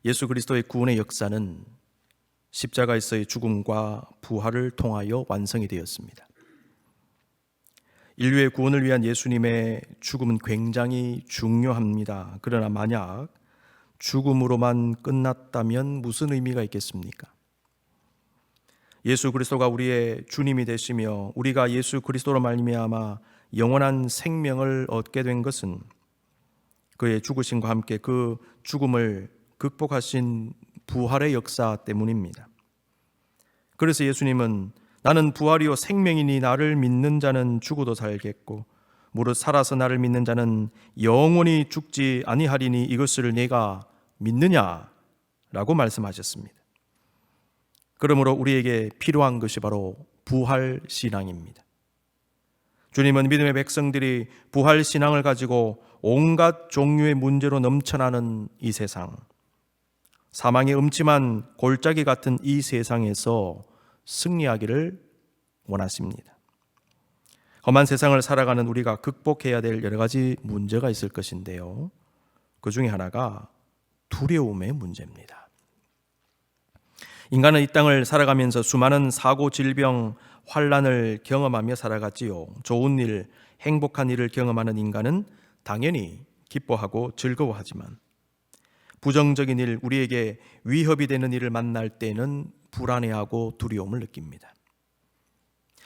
예수 그리스도의 구원의 역사는 십자가에서의 죽음과 부활을 통하여 완성이 되었습니다. 인류의 구원을 위한 예수님의 죽음은 굉장히 중요합니다. 그러나 만약 죽음으로만 끝났다면 무슨 의미가 있겠습니까? 예수 그리스도가 우리의 주님이 되시며 우리가 예수 그리스도로 말미암아 영원한 생명을 얻게 된 것은 그의 죽으심과 함께 그 죽음을 극복하신 부활의 역사 때문입니다. 그래서 예수님은 나는 부활이요 생명이니 나를 믿는 자는 죽어도 살겠고 무릇 살아서 나를 믿는 자는 영원히 죽지 아니하리니 이것을 내가 믿느냐라고 말씀하셨습니다. 그러므로 우리에게 필요한 것이 바로 부활 신앙입니다. 주님은 믿음의 백성들이 부활 신앙을 가지고 온갖 종류의 문제로 넘쳐나는 이 세상, 사망의 음침한 골짜기 같은 이 세상에서 승리하기를 원하십니다. 험한 세상을 살아가는 우리가 극복해야 될 여러 가지 문제가 있을 것인데요. 그 중에 하나가 두려움의 문제입니다. 인간은 이 땅을 살아가면서 수많은 사고, 질병, 환난을 경험하며 살아갔지요. 좋은 일, 행복한 일을 경험하는 인간은 당연히 기뻐하고 즐거워하지만 부정적인 일, 우리에게 위협이 되는 일을 만날 때는 불안해하고 두려움을 느낍니다.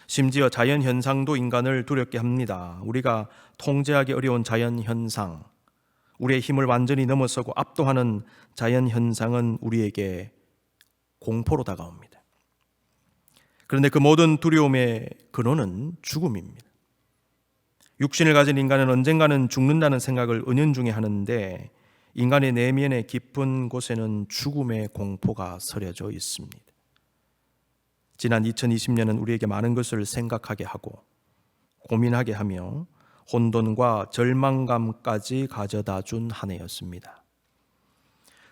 심지어 자연현상도 인간을 두렵게 합니다. 우리가 통제하기 어려운 자연현상, 우리의 힘을 완전히 넘어서고 압도하는 자연현상은 우리에게 공포로 다가옵니다. 그런데 그 모든 두려움의 근원은 죽음입니다. 육신을 가진 인간은 언젠가는 죽는다는 생각을 은연중에 하는데 인간의 내면의 깊은 곳에는 죽음의 공포가 서려져 있습니다. 지난 2020년은 우리에게 많은 것을 생각하게 하고 고민하게 하며 혼돈과 절망감까지 가져다 준 한 해였습니다.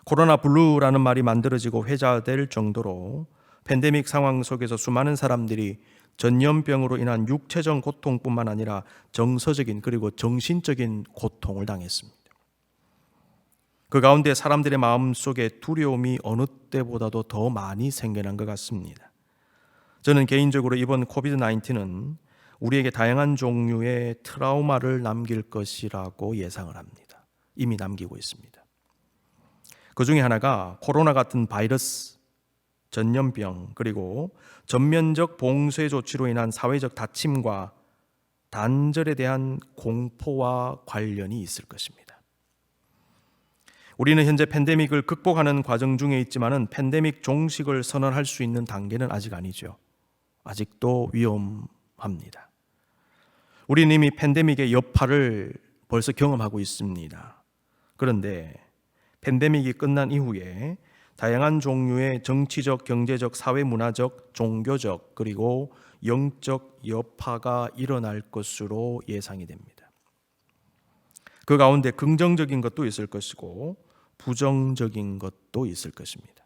코로나 블루라는 말이 만들어지고 회자될 정도로 팬데믹 상황 속에서 수많은 사람들이 전염병으로 인한 육체적 고통뿐만 아니라 정서적인 그리고 정신적인 고통을 당했습니다. 그 가운데 사람들의 마음속에 두려움이 어느 때보다도 더 많이 생겨난 것 같습니다. 저는 개인적으로 이번 코비드-19은 우리에게 다양한 종류의 트라우마를 남길 것이라고 예상을 합니다. 이미 남기고 있습니다. 그 중에 하나가 코로나 같은 바이러스, 전염병, 그리고 전면적 봉쇄 조치로 인한 사회적 다침과 단절에 대한 공포와 관련이 있을 것입니다. 우리는 현재 팬데믹을 극복하는 과정 중에 있지만은 팬데믹 종식을 선언할 수 있는 단계는 아직 아니죠. 아직도 위험합니다. 우리는 이미 팬데믹의 여파를 벌써 경험하고 있습니다. 그런데 팬데믹이 끝난 이후에 다양한 종류의 정치적, 경제적, 사회문화적, 종교적 그리고 영적 여파가 일어날 것으로 예상이 됩니다. 그 가운데 긍정적인 것도 있을 것이고 부정적인 것도 있을 것입니다.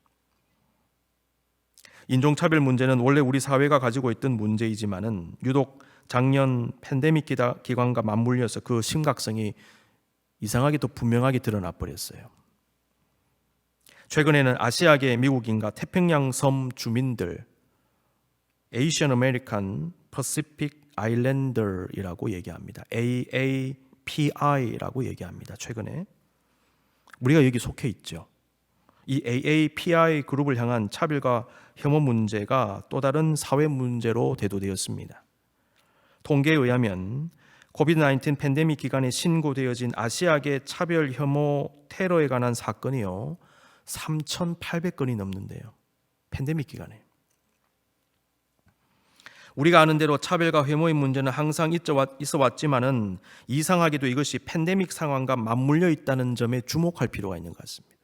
인종차별 문제는 원래 우리 사회가 가지고 있던 문제이지만은 유독 작년 팬데믹 기간과 맞물려서 그 심각성이 이상하게 더 분명하게 드러나 버렸어요. 최근에는 아시아계 미국인과 태평양 섬 주민들, Asian American Pacific Islander이라고 얘기합니다. AAPI라고 얘기합니다. 최근에 우리가 여기 속해 있죠. 이 AAPI 그룹을 향한 차별과 혐오 문제가 또 다른 사회 문제로 대두되었습니다. 통계에 의하면 코비드-19 팬데믹 기간에 신고되어진 아시아계 차별 혐오 테러에 관한 사건이요 3,800건이 넘는데요. 팬데믹 기간에. 우리가 아는 대로 차별과 혐오의 문제는 항상 있어 왔지만은 이상하게도 이것이 팬데믹 상황과 맞물려 있다는 점에 주목할 필요가 있는 것 같습니다.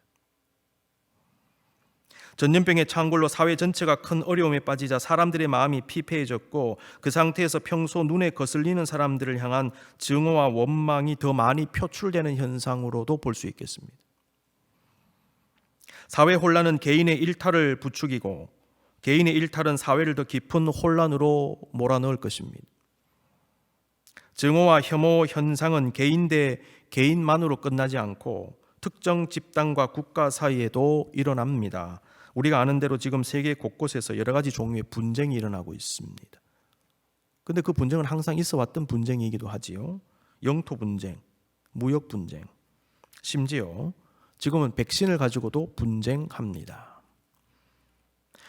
전염병의 창궐로 사회 전체가 큰 어려움에 빠지자 사람들의 마음이 피폐해졌고 그 상태에서 평소 눈에 거슬리는 사람들을 향한 증오와 원망이 더 많이 표출되는 현상으로도 볼 수 있겠습니다. 사회 혼란은 개인의 일탈을 부추기고 개인의 일탈은 사회를 더 깊은 혼란으로 몰아넣을 것입니다. 증오와 혐오 현상은 개인 대 개인만으로 끝나지 않고 특정 집단과 국가 사이에도 일어납니다. 우리가 아는 대로 지금 세계 곳곳에서 여러 가지 종류의 분쟁이 일어나고 있습니다. 근데 그 분쟁은 항상 있어 왔던 분쟁이기도 하지요. 영토 분쟁, 무역 분쟁, 심지어 지금은 백신을 가지고도 분쟁합니다.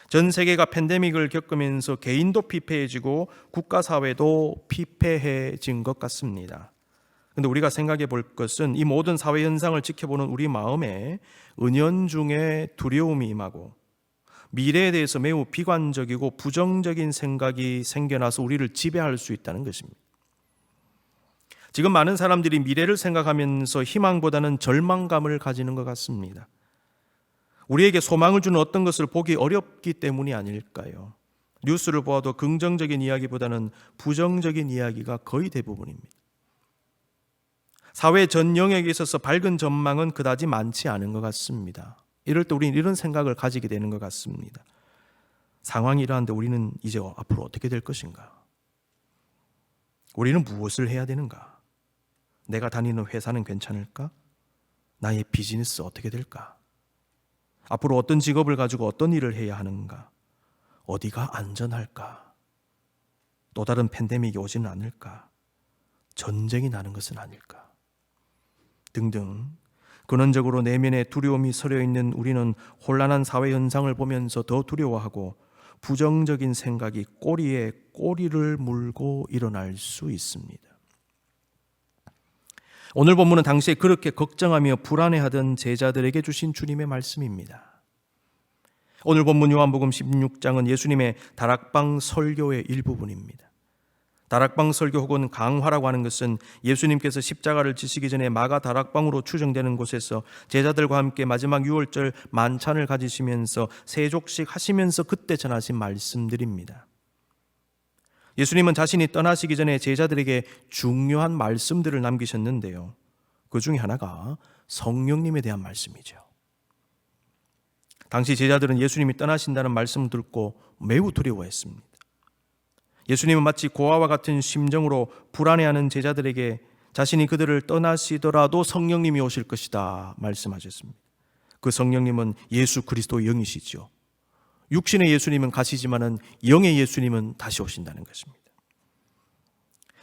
전 세계가 팬데믹을 겪으면서 개인도 피폐해지고 국가 사회도 피폐해진 것 같습니다. 근데 우리가 생각해 볼 것은 이 모든 사회 현상을 지켜보는 우리 마음에 은연중에 두려움이 임하고 미래에 대해서 매우 비관적이고 부정적인 생각이 생겨나서 우리를 지배할 수 있다는 것입니다. 지금 많은 사람들이 미래를 생각하면서 희망보다는 절망감을 가지는 것 같습니다. 우리에게 소망을 주는 어떤 것을 보기 어렵기 때문이 아닐까요? 뉴스를 보아도 긍정적인 이야기보다는 부정적인 이야기가 거의 대부분입니다. 사회 전 영역에 있어서 밝은 전망은 그다지 많지 않은 것 같습니다. 이럴 때 우리는 이런 생각을 가지게 되는 것 같습니다. 상황이 이러한데 우리는 이제 앞으로 어떻게 될 것인가? 우리는 무엇을 해야 되는가? 내가 다니는 회사는 괜찮을까? 나의 비즈니스 어떻게 될까? 앞으로 어떤 직업을 가지고 어떤 일을 해야 하는가? 어디가 안전할까? 또 다른 팬데믹이 오지는 않을까? 전쟁이 나는 것은 아닐까? 등등 근원적으로 내면에 두려움이 서려 있는 우리는 혼란한 사회 현상을 보면서 더 두려워하고 부정적인 생각이 꼬리에 꼬리를 물고 일어날 수 있습니다. 오늘 본문은 당시에 그렇게 걱정하며 불안해하던 제자들에게 주신 주님의 말씀입니다. 오늘 본문 요한복음 16장은 예수님의 다락방 설교의 일부분입니다. 다락방 설교 혹은 강화라고 하는 것은 예수님께서 십자가를 지시기 전에 마가 다락방으로 추정되는 곳에서 제자들과 함께 마지막 유월절 만찬을 가지시면서 세족식 하시면서 그때 전하신 말씀들입니다. 예수님은 자신이 떠나시기 전에 제자들에게 중요한 말씀들을 남기셨는데요. 그 중에 하나가 성령님에 대한 말씀이죠. 당시 제자들은 예수님이 떠나신다는 말씀을 듣고 매우 두려워했습니다. 예수님은 마치 고아와 같은 심정으로 불안해하는 제자들에게 자신이 그들을 떠나시더라도 성령님이 오실 것이다 말씀하셨습니다. 그 성령님은 예수 그리스도의 영이시죠. 육신의 예수님은 가시지만은 영의 예수님은 다시 오신다는 것입니다.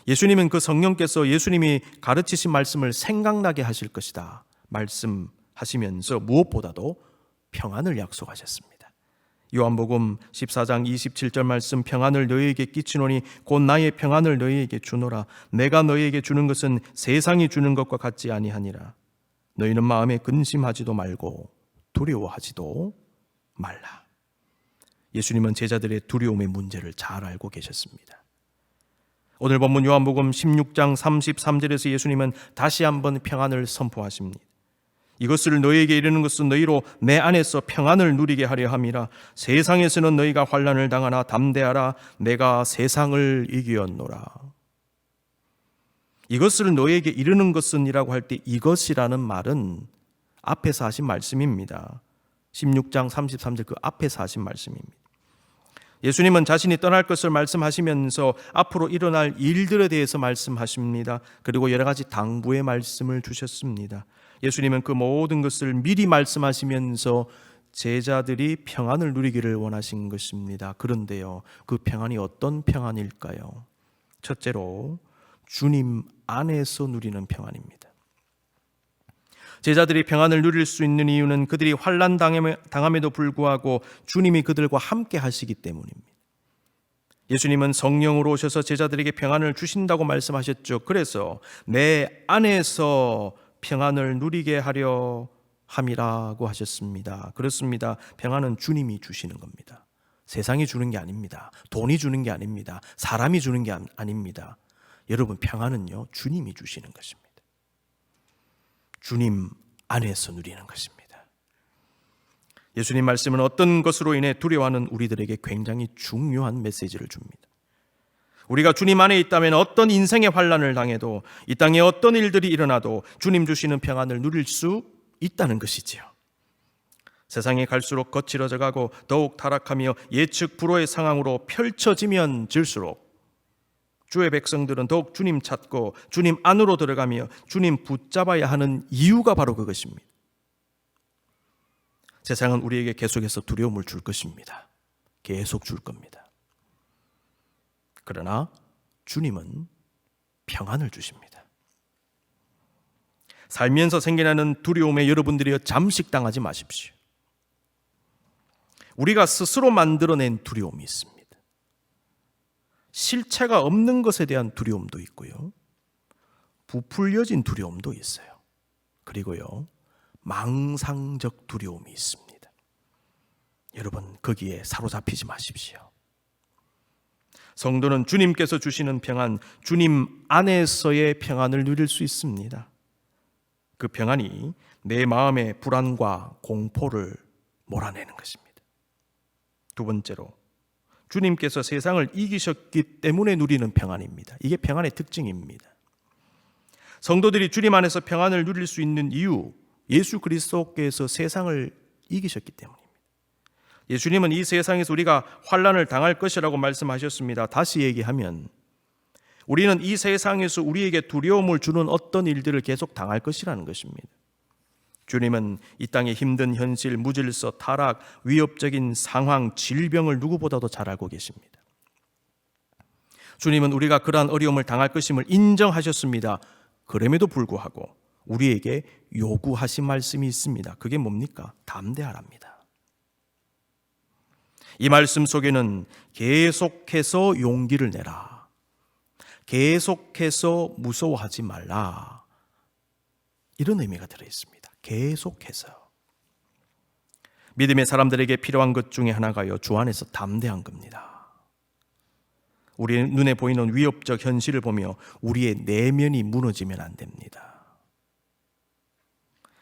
예수님은 그 성령께서 예수님이 가르치신 말씀을 생각나게 하실 것이다 말씀하시면서 무엇보다도 평안을 약속하셨습니다. 요한복음 14장 27절 말씀, 평안을 너희에게 끼치노니 곧 나의 평안을 너희에게 주노라. 내가 너희에게 주는 것은 세상이 주는 것과 같지 아니하니라. 너희는 마음에 근심하지도 말고 두려워하지도 말라. 예수님은 제자들의 두려움의 문제를 잘 알고 계셨습니다. 오늘 본문 요한복음 16장 33절에서 예수님은 다시 한번 평안을 선포하십니다. 이것을 너희에게 이르는 것은 너희로 내 안에서 평안을 누리게 하려 함이라. 세상에서는 너희가 환난을 당하나 담대하라. 내가 세상을 이기었노라. 이것을 너희에게 이르는 것은 이라고 할 때 이것이라는 말은 앞에서 하신 말씀입니다. 16장 33절 그 앞에서 하신 말씀입니다. 예수님은 자신이 떠날 것을 말씀하시면서 앞으로 일어날 일들에 대해서 말씀하십니다. 그리고 여러 가지 당부의 말씀을 주셨습니다. 예수님은 그 모든 것을 미리 말씀하시면서 제자들이 평안을 누리기를 원하신 것입니다. 그런데요, 그 평안이 어떤 평안일까요? 첫째로 주님 안에서 누리는 평안입니다. 제자들이 평안을 누릴 수 있는 이유는 그들이 환난 당함에도 불구하고 주님이 그들과 함께 하시기 때문입니다. 예수님은 성령으로 오셔서 제자들에게 평안을 주신다고 말씀하셨죠. 그래서 내 안에서 평안을 누리게 하려 함이라고 하셨습니다. 그렇습니다. 평안은 주님이 주시는 겁니다. 세상이 주는 게 아닙니다. 돈이 주는 게 아닙니다. 사람이 주는 게 아닙니다. 여러분, 평안은요, 주님이 주시는 것입니다. 주님 안에서 누리는 것입니다. 예수님 말씀은 어떤 것으로 인해 두려워하는 우리들에게 굉장히 중요한 메시지를 줍니다. 우리가 주님 안에 있다면 어떤 인생의 환난을 당해도 이 땅에 어떤 일들이 일어나도 주님 주시는 평안을 누릴 수 있다는 것이지요. 세상에 갈수록 거칠어져 가고 더욱 타락하며 예측 불허의 상황으로 펼쳐지면 질수록 주의 백성들은 더욱 주님 찾고 주님 안으로 들어가며 주님 붙잡아야 하는 이유가 바로 그것입니다. 세상은 우리에게 계속해서 두려움을 줄 것입니다. 계속 줄 겁니다. 그러나 주님은 평안을 주십니다. 살면서 생겨나는 두려움에 여러분들이 잠식당하지 마십시오. 우리가 스스로 만들어낸 두려움이 있습니다. 실체가 없는 것에 대한 두려움도 있고요. 부풀려진 두려움도 있어요. 그리고요, 망상적 두려움이 있습니다. 여러분, 거기에 사로잡히지 마십시오. 성도는 주님께서 주시는 평안, 주님 안에서의 평안을 누릴 수 있습니다. 그 평안이 내 마음의 불안과 공포를 몰아내는 것입니다. 두 번째로, 주님께서 세상을 이기셨기 때문에 누리는 평안입니다. 이게 평안의 특징입니다. 성도들이 주님 안에서 평안을 누릴 수 있는 이유, 예수 그리스도께서 세상을 이기셨기 때문입니다. 예수님은 이 세상에서 우리가 환난을 당할 것이라고 말씀하셨습니다. 다시 얘기하면 우리는 이 세상에서 우리에게 두려움을 주는 어떤 일들을 계속 당할 것이라는 것입니다. 주님은 이 땅의 힘든 현실, 무질서, 타락, 위협적인 상황, 질병을 누구보다도 잘 알고 계십니다. 주님은 우리가 그러한 어려움을 당할 것임을 인정하셨습니다. 그럼에도 불구하고 우리에게 요구하신 말씀이 있습니다. 그게 뭡니까? 담대하랍니다. 이 말씀 속에는 계속해서 용기를 내라, 계속해서 무서워하지 말라, 이런 의미가 들어있습니다. 계속해서. 믿음의 사람들에게 필요한 것 중에 하나가요, 주 안에서 담대한 겁니다. 우리 눈에 보이는 위협적 현실을 보며 우리의 내면이 무너지면 안 됩니다.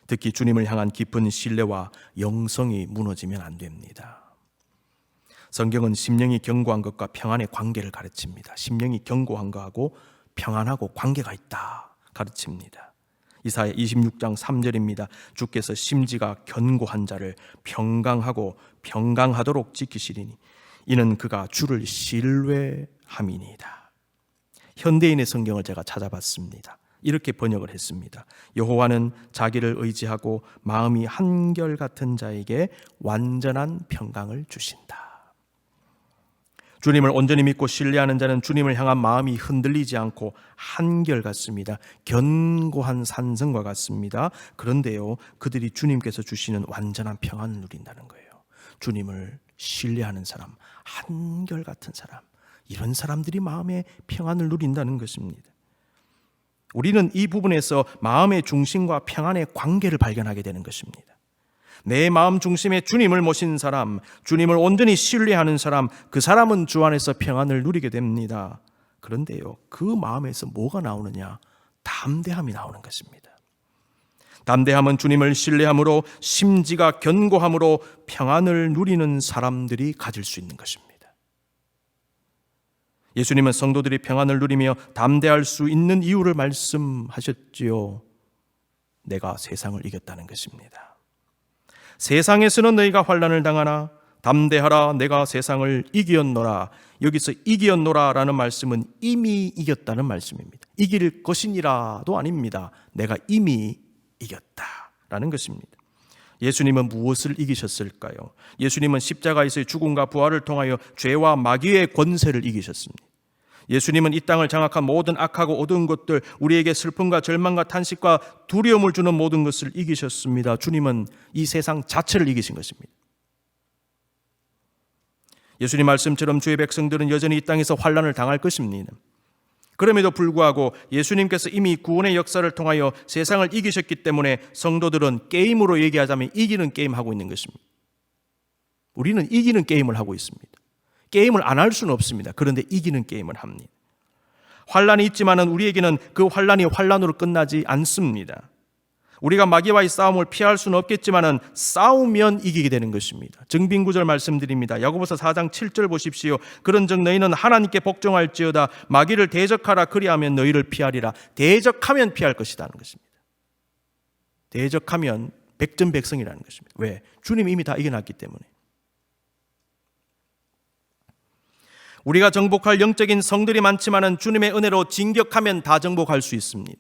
특히 주님을 향한 깊은 신뢰와 영성이 무너지면 안 됩니다. 성경은 심령이 견고한 것과 평안의 관계를 가르칩니다. 심령이 견고한 것하고 평안하고 관계가 있다 가르칩니다. 이사야 26장 3절입니다. 주께서 심지가 견고한 자를 평강하고 평강하도록 지키시리니 이는 그가 주를 신뢰함이니이다. 현대인의 성경을 제가 찾아봤습니다. 이렇게 번역을 했습니다. 여호와는 자기를 의지하고 마음이 한결같은 자에게 완전한 평강을 주신다. 주님을 온전히 믿고 신뢰하는 자는 주님을 향한 마음이 흔들리지 않고 한결같습니다. 견고한 산성과 같습니다. 그런데요, 그들이 주님께서 주시는 완전한 평안을 누린다는 거예요. 주님을 신뢰하는 사람, 한결같은 사람, 이런 사람들이 마음의 평안을 누린다는 것입니다. 우리는 이 부분에서 마음의 중심과 평안의 관계를 발견하게 되는 것입니다. 내 마음 중심에 주님을 모신 사람, 주님을 온전히 신뢰하는 사람, 그 사람은 주 안에서 평안을 누리게 됩니다. 그런데요, 그 마음에서 뭐가 나오느냐? 담대함이 나오는 것입니다. 담대함은 주님을 신뢰함으로, 심지가 견고함으로 평안을 누리는 사람들이 가질 수 있는 것입니다. 예수님은 성도들이 평안을 누리며 담대할 수 있는 이유를 말씀하셨지요. 내가 세상을 이겼다는 것입니다. 세상에서는 너희가 환난을 당하나 담대하라, 내가 세상을 이기었노라. 여기서 이기었노라라는 말씀은 이미 이겼다는 말씀입니다. 이길 것이니라도 아닙니다. 내가 이미 이겼다라는 것입니다. 예수님은 무엇을 이기셨을까요? 예수님은 십자가에서의 죽음과 부활을 통하여 죄와 마귀의 권세를 이기셨습니다. 예수님은 이 땅을 장악한 모든 악하고 어두운 것들, 우리에게 슬픔과 절망과 탄식과 두려움을 주는 모든 것을 이기셨습니다. 주님은 이 세상 자체를 이기신 것입니다. 예수님 말씀처럼 주의 백성들은 여전히 이 땅에서 환난을 당할 것입니다. 그럼에도 불구하고 예수님께서 이미 구원의 역사를 통하여 세상을 이기셨기 때문에 성도들은 게임으로 얘기하자면 이기는 게임 하고 있는 것입니다. 우리는 이기는 게임을 하고 있습니다. 게임을 안 할 수는 없습니다. 그런데 이기는 게임을 합니다. 환난이 있지만은 우리에게는 그 환난이 환난으로 끝나지 않습니다. 우리가 마귀와의 싸움을 피할 수는 없겠지만은 싸우면 이기게 되는 것입니다. 증빙구절 말씀드립니다. 야고보서 4장 7절 보십시오. 그런즉 너희는 하나님께 복종할지어다. 마귀를 대적하라. 그리하면 너희를 피하리라. 대적하면 피할 것이라는 것입니다. 대적하면 백전백승이라는 것입니다. 왜? 주님이 이미 다 이겨놨기 때문에. 우리가 정복할 영적인 성들이 많지만은 주님의 은혜로 진격하면 다 정복할 수 있습니다.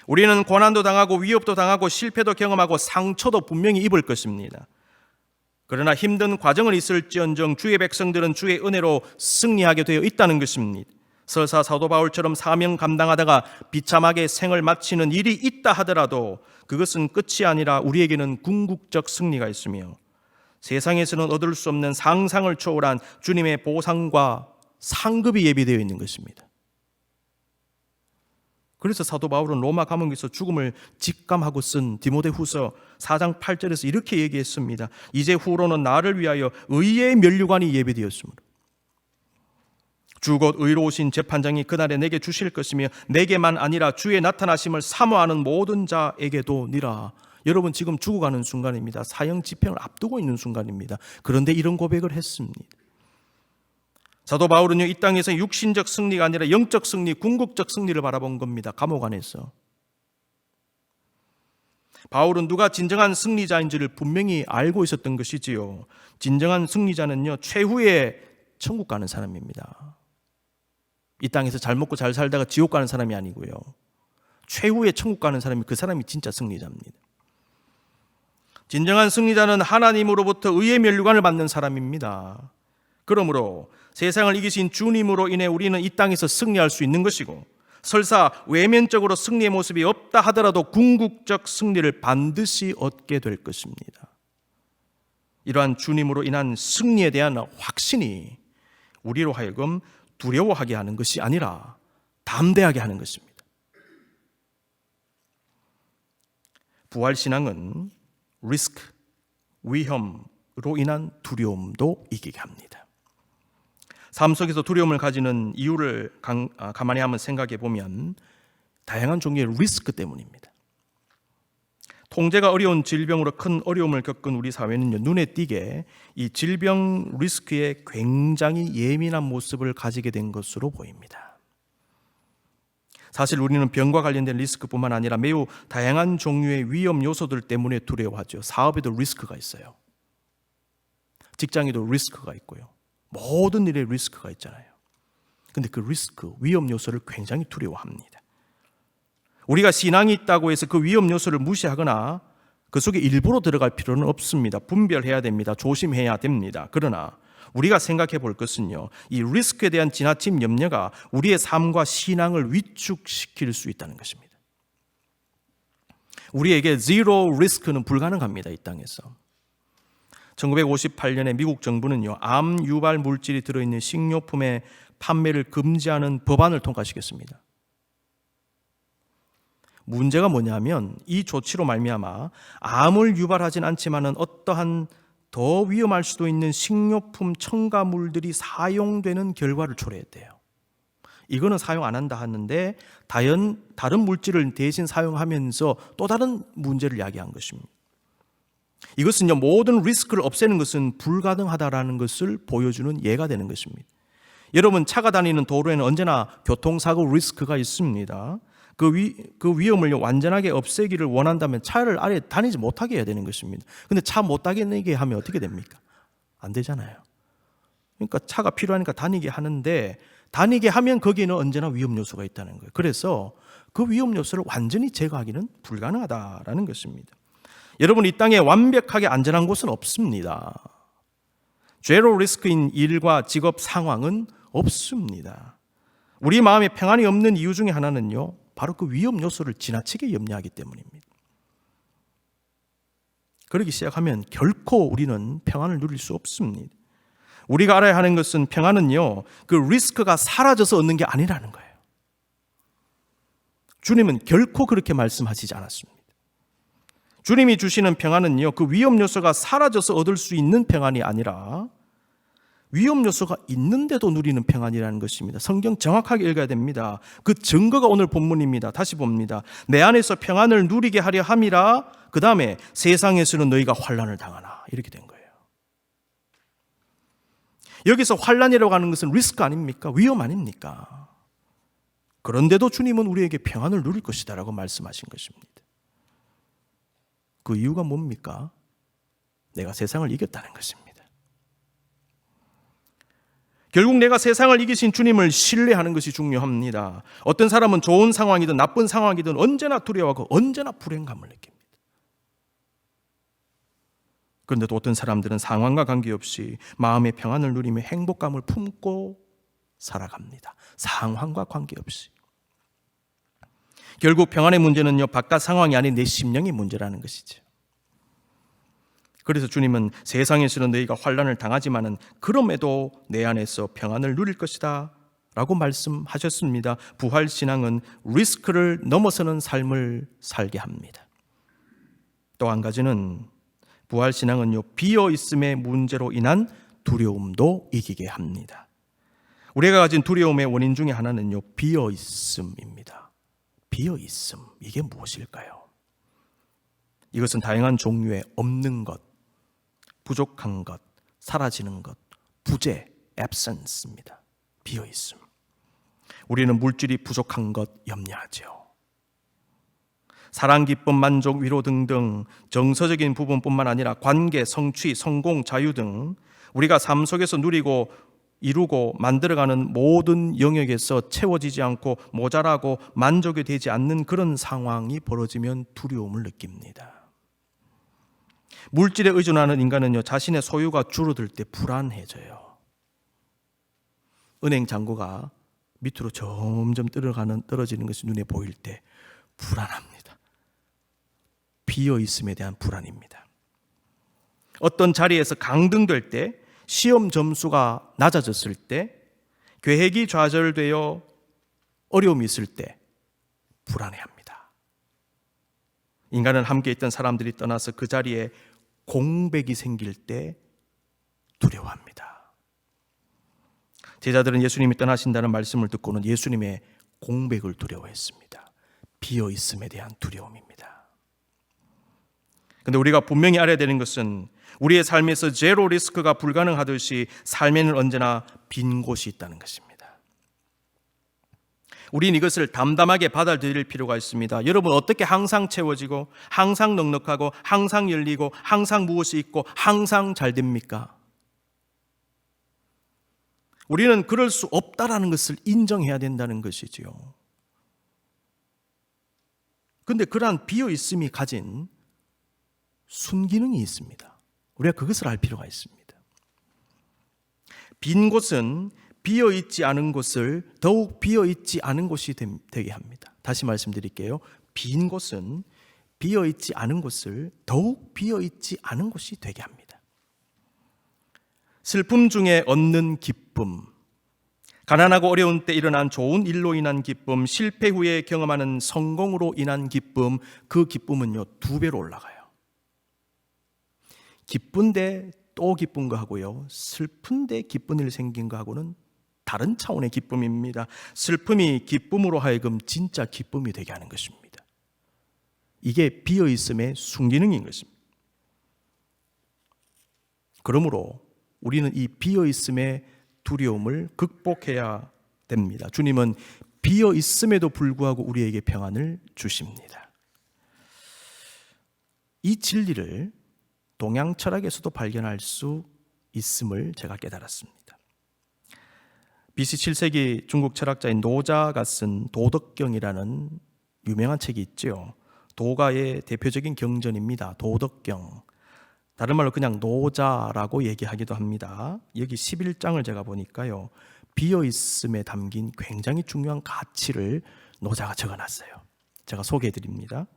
우리는 고난도 당하고 위협도 당하고 실패도 경험하고 상처도 분명히 입을 것입니다. 그러나 힘든 과정은 있을지언정 주의 백성들은 주의 은혜로 승리하게 되어 있다는 것입니다. 설사 사도 바울처럼 사명 감당하다가 비참하게 생을 마치는 일이 있다 하더라도 그것은 끝이 아니라 우리에게는 궁극적 승리가 있으며 세상에서는 얻을 수 없는 상상을 초월한 주님의 보상과 상급이 예비되어 있는 것입니다. 그래서 사도 바울은 로마 감옥에서 죽음을 직감하고 쓴 디모데후서 4장 8절에서 이렇게 얘기했습니다. 이제 후로는 나를 위하여 의의 면류관이 예비되었으므로 주 곧 의로우신 재판장이 그날에 내게 주실 것이며 내게만 아니라 주의 나타나심을 사모하는 모든 자에게도 니라. 여러분 지금 죽어가는 순간입니다. 사형 집행을 앞두고 있는 순간입니다. 그런데 이런 고백을 했습니다. 사도 바울은요, 이 땅에서 육신적 승리가 아니라 영적 승리, 궁극적 승리를 바라본 겁니다. 감옥 안에서. 바울은 누가 진정한 승리자인지를 분명히 알고 있었던 것이지요. 진정한 승리자는요, 최후에 천국 가는 사람입니다. 이 땅에서 잘 먹고 잘 살다가 지옥 가는 사람이 아니고요. 최후에 천국 가는 사람이 그 사람이 진짜 승리자입니다. 진정한 승리자는 하나님으로부터 의의 면류관을 받는 사람입니다. 그러므로 세상을 이기신 주님으로 인해 우리는 이 땅에서 승리할 수 있는 것이고 설사 외면적으로 승리의 모습이 없다 하더라도 궁극적 승리를 반드시 얻게 될 것입니다. 이러한 주님으로 인한 승리에 대한 확신이 우리로 하여금 두려워하게 하는 것이 아니라 담대하게 하는 것입니다. 부활신앙은 리스크, 위험으로 인한 두려움도 이기게 합니다. 삶 속에서 두려움을 가지는 이유를 가만히 한번 생각해 보면 다양한 종류의 리스크 때문입니다. 통제가 어려운 질병으로 큰 어려움을 겪은 우리 사회는요, 눈에 띄게 이 질병 리스크에 굉장히 예민한 모습을 가지게 된 것으로 보입니다. 사실 우리는 병과 관련된 리스크뿐만 아니라 매우 다양한 종류의 위험 요소들 때문에 두려워하죠. 사업에도 리스크가 있어요. 직장에도 리스크가 있고요. 모든 일에 리스크가 있잖아요. 근데 그 리스크, 위험 요소를 굉장히 두려워합니다. 우리가 신앙이 있다고 해서 그 위험 요소를 무시하거나 그 속에 일부러 들어갈 필요는 없습니다. 분별해야 됩니다. 조심해야 됩니다. 그러나 우리가 생각해 볼 것은요, 이 리스크에 대한 지나친 염려가 우리의 삶과 신앙을 위축시킬 수 있다는 것입니다. 우리에게 제로 리스크는 불가능합니다. 이 땅에서. 1958년에 미국 정부는요, 암 유발 물질이 들어있는 식료품의 판매를 금지하는 법안을 통과시켰습니다. 문제가 뭐냐면 이 조치로 말미암아 암을 유발하진 않지만은 어떠한 더 위험할 수도 있는 식료품 첨가물들이 사용되는 결과를 초래했대요. 이거는 사용 안 한다 하는데 다른 물질을 대신 사용하면서 또 다른 문제를 야기한 것입니다. 이것은요, 모든 리스크를 없애는 것은 불가능하다라는 것을 보여주는 예가 되는 것입니다. 여러분, 차가 다니는 도로에는 언제나 교통사고 리스크가 있습니다. 그 위험을 완전하게 없애기를 원한다면 차를 아예 다니지 못하게 해야 되는 것입니다. 근데 차 못 다니게 하면 어떻게 됩니까? 안 되잖아요. 그러니까 차가 필요하니까 다니게 하는데 다니게 하면 거기에는 언제나 위험 요소가 있다는 거예요. 그래서 그 위험 요소를 완전히 제거하기는 불가능하다라는 것입니다. 여러분, 이 땅에 완벽하게 안전한 곳은 없습니다. 제로 리스크인 일과 직업 상황은 없습니다. 우리 마음에 평안이 없는 이유 중에 하나는요, 바로 그 위험 요소를 지나치게 염려하기 때문입니다. 그러기 시작하면 결코 우리는 평안을 누릴 수 없습니다. 우리가 알아야 하는 것은 평안은요, 그 리스크가 사라져서 얻는 게 아니라는 거예요. 주님은 결코 그렇게 말씀하시지 않았습니다. 주님이 주시는 평안은요, 그 위험 요소가 사라져서 얻을 수 있는 평안이 아니라 위험 요소가 있는데도 누리는 평안이라는 것입니다. 성경 정확하게 읽어야 됩니다. 그 증거가 오늘 본문입니다. 다시 봅니다. 내 안에서 평안을 누리게 하려 함이라, 그 다음에 세상에서는 너희가 환난을 당하나, 이렇게 된 거예요. 여기서 환난이라고 하는 것은 리스크 아닙니까? 위험 아닙니까? 그런데도 주님은 우리에게 평안을 누릴 것이다 라고 말씀하신 것입니다. 그 이유가 뭡니까? 내가 세상을 이겼다는 것입니다. 결국 내가 세상을 이기신 주님을 신뢰하는 것이 중요합니다. 어떤 사람은 좋은 상황이든 나쁜 상황이든 언제나 두려워하고 언제나 불행감을 느낍니다. 그런데 또 어떤 사람들은 상황과 관계없이 마음의 평안을 누리며 행복감을 품고 살아갑니다. 상황과 관계없이. 결국 평안의 문제는요, 바깥 상황이 아닌 내 심령의 문제라는 것이죠. 그래서 주님은 세상에서는 너희가 환난을 당하지만은 그럼에도 내 안에서 평안을 누릴 것이다 라고 말씀하셨습니다. 부활신앙은 리스크를 넘어서는 삶을 살게 합니다. 또 한 가지는 부활신앙은요, 비어있음의 문제로 인한 두려움도 이기게 합니다. 우리가 가진 두려움의 원인 중에 하나는요, 비어있음입니다. 비어있음, 이게 무엇일까요? 이것은 다양한 종류의 없는 것, 부족한 것, 사라지는 것, 부재, absence입니다. 비어있음. 우리는 물질이 부족한 것 염려하죠. 사랑, 기쁨, 만족, 위로 등등 정서적인 부분뿐만 아니라 관계, 성취, 성공, 자유 등 우리가 삶 속에서 누리고 이루고 만들어가는 모든 영역에서 채워지지 않고 모자라고 만족이 되지 않는 그런 상황이 벌어지면 두려움을 느낍니다. 물질에 의존하는 인간은요, 자신의 소유가 줄어들 때 불안해져요. 은행 잔고가 밑으로 점점 떨어지는 것이 눈에 보일 때 불안합니다. 비어있음에 대한 불안입니다. 어떤 자리에서 강등될 때, 시험 점수가 낮아졌을 때, 계획이 좌절되어 어려움이 있을 때 불안해합니다. 인간은 함께 있던 사람들이 떠나서 그 자리에 공백이 생길 때 두려워합니다. 제자들은 예수님이 떠나신다는 말씀을 듣고는 예수님의 공백을 두려워했습니다. 비어있음에 대한 두려움입니다. 그런데 우리가 분명히 알아야 되는 것은 우리의 삶에서 제로 리스크가 불가능하듯이 삶에는 언제나 빈 곳이 있다는 것입니다. 우리는 이것을 담담하게 받아들일 필요가 있습니다. 여러분, 어떻게 항상 채워지고 항상 넉넉하고 항상 열리고 항상 무엇이 있고 항상 잘 됩니까? 우리는 그럴 수 없다라는 것을 인정해야 된다는 것이지요. 그런데 그러한 비어있음이 가진 순기능이 있습니다. 우리가 그것을 알 필요가 있습니다. 빈 곳은 비어있지 않은 곳을 더욱 비어있지 않은 곳이 되게 합니다. 다시 말씀드릴게요. 빈 곳은 비어있지 않은 곳을 더욱 비어있지 않은 곳이 되게 합니다. 슬픔 중에 얻는 기쁨, 가난하고 어려운 때 일어난 좋은 일로 인한 기쁨, 실패 후에 경험하는 성공으로 인한 기쁨, 그 기쁨은요 2배로 올라가요. 기쁜데 또 기쁜 거하고요, 슬픈데 기쁜 일 생긴 거하고는 다른 차원의 기쁨입니다. 슬픔이 기쁨으로 하여금 진짜 기쁨이 되게 하는 것입니다. 이게 비어있음의 순기능인 것입니다. 그러므로 우리는 이 비어있음의 두려움을 극복해야 됩니다. 주님은 비어있음에도 불구하고 우리에게 평안을 주십니다. 이 진리를 동양 철학에서도 발견할 수 있음을 제가 깨달았습니다. BC 7세기 중국 철학자인 노자가 쓴 도덕경이라는 유명한 책이 있죠. 도가의 대표적인 경전입니다. 도덕경. 다른 말로 그냥 노자라고 얘기하기도 합니다. 여기 11장을 제가 보니까요, 비어있음에 담긴 굉장히 중요한 가치를 노자가 적어놨어요. 제가 소개해드립니다.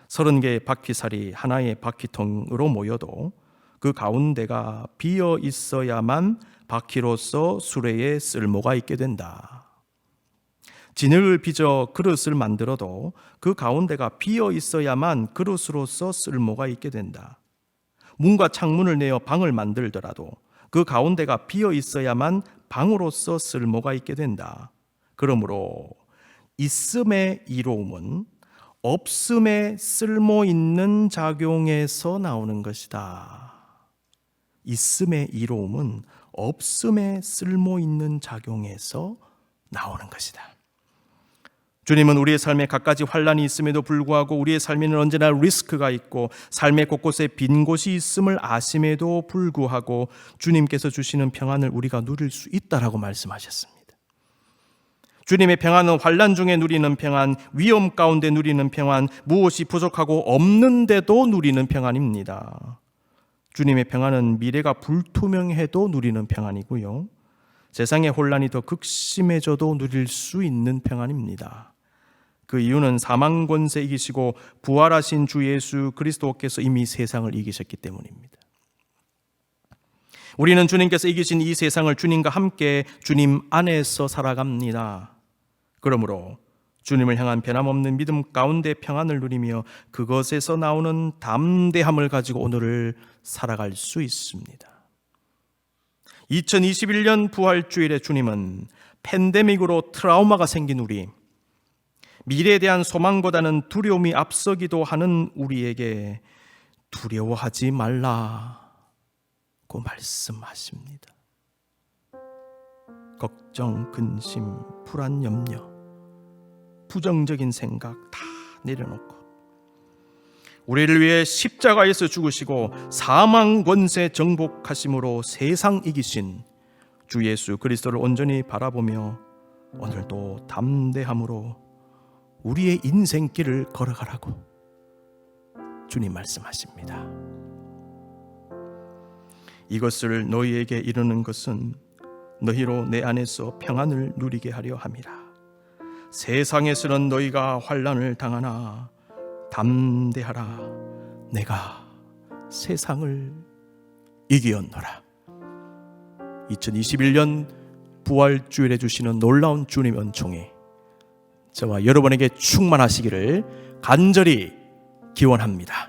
30개의 바퀴살이 하나의 바퀴통으로 모여도 그 가운데가 비어 있어야만 바퀴로서 수레에 쓸모가 있게 된다. 진흙을 빚어 그릇을 만들어도 그 가운데가 비어 있어야만 그릇으로서 쓸모가 있게 된다. 문과 창문을 내어 방을 만들더라도 그 가운데가 비어 있어야만 방으로서 쓸모가 있게 된다. 그러므로 있음의 이로움은 없음의 쓸모 있는 작용에서 나오는 것이다. 있음의 이로움은 없음의 쓸모 있는 작용에서 나오는 것이다. 주님은 우리의 삶에 갖가지 환난이 있음에도 불구하고 우리의 삶에는 언제나 리스크가 있고 삶의 곳곳에 빈 곳이 있음을 아심에도 불구하고 주님께서 주시는 평안을 우리가 누릴 수 있다라고 말씀하셨습니다. 주님의 평안은 환난 중에 누리는 평안, 위험 가운데 누리는 평안, 무엇이 부족하고 없는데도 누리는 평안입니다. 주님의 평안은 미래가 불투명해도 누리는 평안이고요, 세상의 혼란이 더 극심해져도 누릴 수 있는 평안입니다. 그 이유는 사망 권세 이기시고 부활하신 주 예수 그리스도께서 이미 세상을 이기셨기 때문입니다. 우리는 주님께서 이기신 이 세상을 주님과 함께 주님 안에서 살아갑니다. 그러므로 주님을 향한 변함없는 믿음 가운데 평안을 누리며 그것에서 나오는 담대함을 가지고 오늘을 살아갈 수 있습니다. 2021년 부활주일에 주님은 팬데믹으로 트라우마가 생긴 우리, 미래에 대한 소망보다는 두려움이 앞서기도 하는 우리에게 두려워하지 말라고 말씀하십니다. 걱정, 근심, 불안, 염려, 부정적인 생각 다 내려놓고 우리를 위해 십자가에서 죽으시고 사망 권세 정복하심으로 세상 이기신 주 예수 그리스도를 온전히 바라보며 오늘도 담대함으로 우리의 인생길을 걸어가라고 주님 말씀하십니다. 이것을 너희에게 이루는 것은 너희로 내 안에서 평안을 누리게 하려 함이라. 세상에서는 너희가 환난을 당하나 담대하라. 내가 세상을 이기었노라. 2021년 부활주일에 주시는 놀라운 주님의 은총이 저와 여러분에게 충만하시기를 간절히 기원합니다.